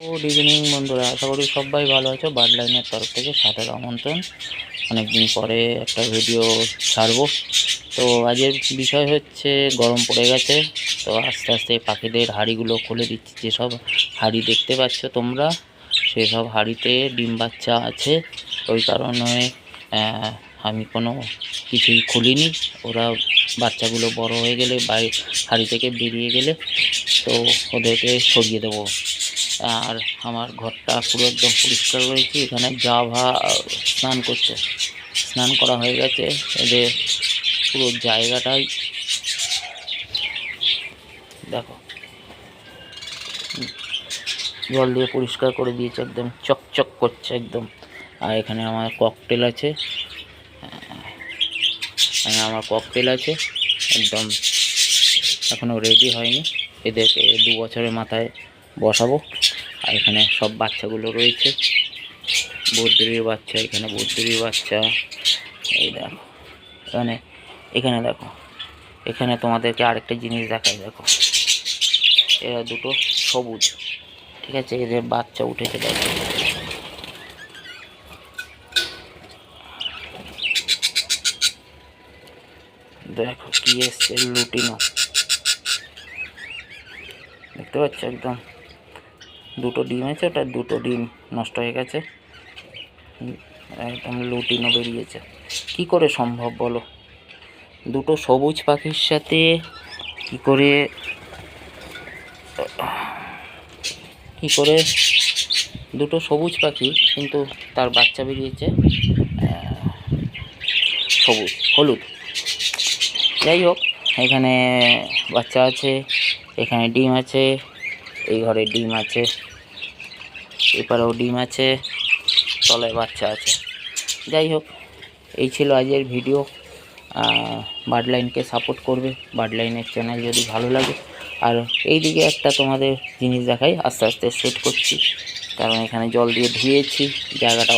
Good evening বন্ধুরা, আশা করি সবাই ভালো আছো। বার্ড লাইনের তরফ থেকে সাদর আমন্ত্রণ। অনেকদিন পরে একটা ভিডিও ছাড়বো। তো আজকের বিষয় হচ্ছে গরম পড়ে গেছে, তো আস্তে আস্তে পাখিদের হাঁড়িগুলো খুলে দিচ্ছি। যেসব হাঁড়ি দেখতে পাচ্ছ তোমরা, সেসব হাঁড়িতে ডিম বাচ্চা আছে। ওই কারণে আমি কোনো কিছুই খুলিনি। ওরা বাচ্চাগুলো বড় হয়ে গেলে হাঁড়ি থেকে বেরিয়ে গেলে তো ওদেরকে সরিয়ে দেবো। আর আমার ঘরটা পুরো একদম পরিষ্কার করেছি। এখানে জাভা স্নান করছে, স্নান করা হয়ে গেছে। এদের পুরো জায়গাটাই দেখো জল দিয়ে পরিষ্কার করে দিয়েছে, একদম চকচক করছে একদম। আর এখানে আমার ককটেল আছে, একদম এখনও রেডি হয়নি। এদেরকে 2 বছরের মাথায় বসাবো। আর এখানে সব বাচ্চাগুলো রয়েছে, বদ্রির বাচ্চা, এখানে বদ্রির বাচ্চা। এই দেখো এখানে দেখো, এখানে তোমাদেরকে আরেকটা জিনিস দেখাই। দেখো, এরা দুটো সবুজ, ঠিক আছে? এদের বাচ্চা উঠেছে, দেখো। দেখো কি এসছে, লুটিনো, দেখতে পাচ্ছ? একদম দুটো ডিম আছে, ওটা দুটো ডিম নষ্ট হয়ে গেছে, একদম লুটিনো বেরিয়েছে। কি করে সম্ভব বলো? দুটো সবুজ পাখির সাথে কি করে দুটো সবুজ পাখি, কিন্তু তার বাচ্চা বেরিয়েছে সবুজ হলুদ। যাই হোক, এখানে বাচ্চা আছে, এখানে ডিম আছে, এই ঘরে ডিম আছে, এপারেও ডিম আছে, তলায় বাচ্চা আছে। যাই হোক, এই ছিল আজকের ভিডিও। বার্ড লাইনকে সাপোর্ট করবে, বার্ড লাইনের চ্যানেল যদি ভালো লাগে। আর এই দিকে একটা তোমাদের জিনিস দেখাই, আস্তে আস্তে সেট করছি, কারণ এখানে জল দিয়ে ধুয়েছি, জায়গাটা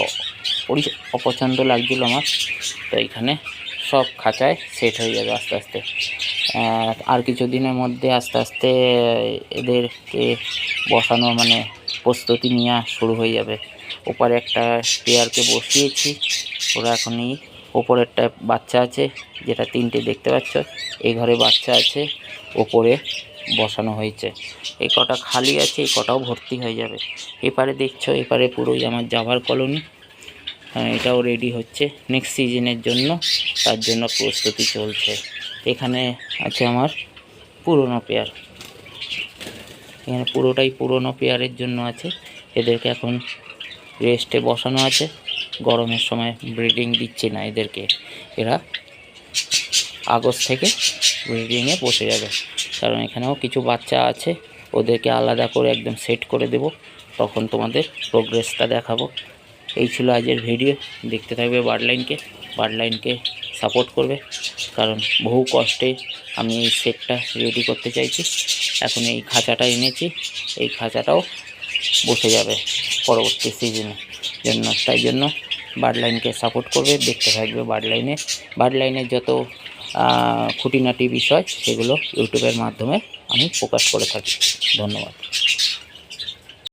অপছন্দ লাগছিল আমার। তো এখানে সব খাঁচায় সেট হয়ে যাবে আস্তে আস্তে। আর কিছু দিনের মধ্যে আস্তে আস্তে এদেরকে বসানো মানে প্রস্তুতি নেওয়া শুরু হয়ে যাবে। ওপারে একটা পেয়ারকে বসিয়েছি, ওরা এখনই ওপরেরটা বাচ্চা আছে, যেটা 3টে দেখতে পাচ্ছ। এই ঘরে বাচ্চা আছে, ওপরে বসানো হয়েছে। এই কটা খালি আছে, এই কটাও ভর্তি হয়ে যাবে। এপারে দেখছো, এপারে পুরোই আমার জাভার কলোনি। এটাও রেডি হচ্ছে নেক্সট সিজনের জন্য, তার জন্য প্রস্তুতি চলছে। এখানে আছে আমার পুরনো পেয়ার, এখানে পুরোটাই পুরনো পেয়ারের জন্য আছে। এদেরকে এখন রেস্টে বসানো আছে, গরমের সময় ব্রিডিং দিচ্ছে না এদেরকে। এরা আগস্ট থেকে ব্রিডিংয়ে বসে যাবে, কারণ এখানেও কিছু বাচ্চা আছে, ওদেরকে আলাদা করে একদম সেট করে দেব, তখন তোমাদের প্রোগ্রেসটা দেখাবো। এই ছিল আজকের ভিডিও। দেখতে থাকবে বার্ড লাইনকে সাপোর্ট করবে, কারণ বহু কষ্টে আমি এই সেটটা রেডি করতে চাইছি। এখন এই খাঁচাটা এনেছি, এই খাঁচাটাও বসে যাবে পরবর্তী সিজনে জন্য। তাই জন্য বার্ড লাইনকে সাপোর্ট করবে, দেখতে থাকবে বার্ড লাইনের যত খুঁটিনাটি বিষয়, সেগুলো ইউটিউবের মাধ্যমে আমি প্রকাশ করে থাকি। ধন্যবাদ।